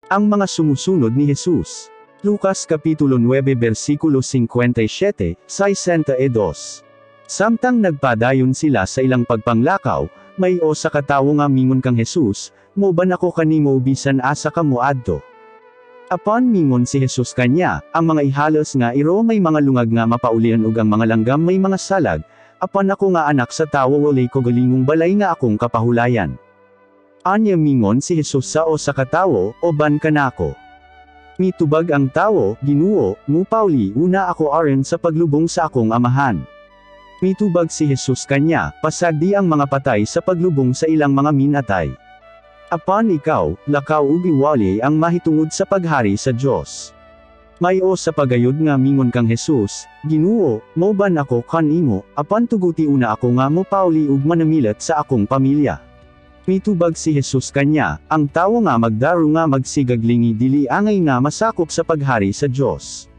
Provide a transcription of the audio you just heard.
Ang mga sumusunod ni Jesus. Lucas Kapitulo 9 versikulo 57, 62. Samtang nagpadayon sila sa ilang pagpanglakaw, may o sa katawo nga mingon kang Jesus, mo ban ako kanimo bisan asa ka mo adto. Apan mingon si Jesus kanya, ang mga ihalos nga iro may mga lungag nga mapaulian ug ang mga langgam may mga salag, apan ako nga anak sa tawo walay ko galingong balay nga akong kapahulayan. Anya mingon si Jesus sa o sa katawo, o ban kanako. Mitubag ang tawo, Ginoo, mupauli una ako aron sa paglubong sa akong amahan. Mitubag si Jesus kanya, pasagdi ang mga patay sa paglubong sa ilang mga minatay. Apan ikaw, lakaw ug iwali ang mahitungod sa paghari sa Dios. May o sa pagayod nga mingon kang Jesus, Ginoo, mo ban ako kanimo, apan tuguti una ako nga mopauli ug manamilat sa akong pamilya. Mitubag si Jesus kanya, ang tawo nga magdaro nga magsigaglingi dili angay nga masakop sa paghari sa Dios.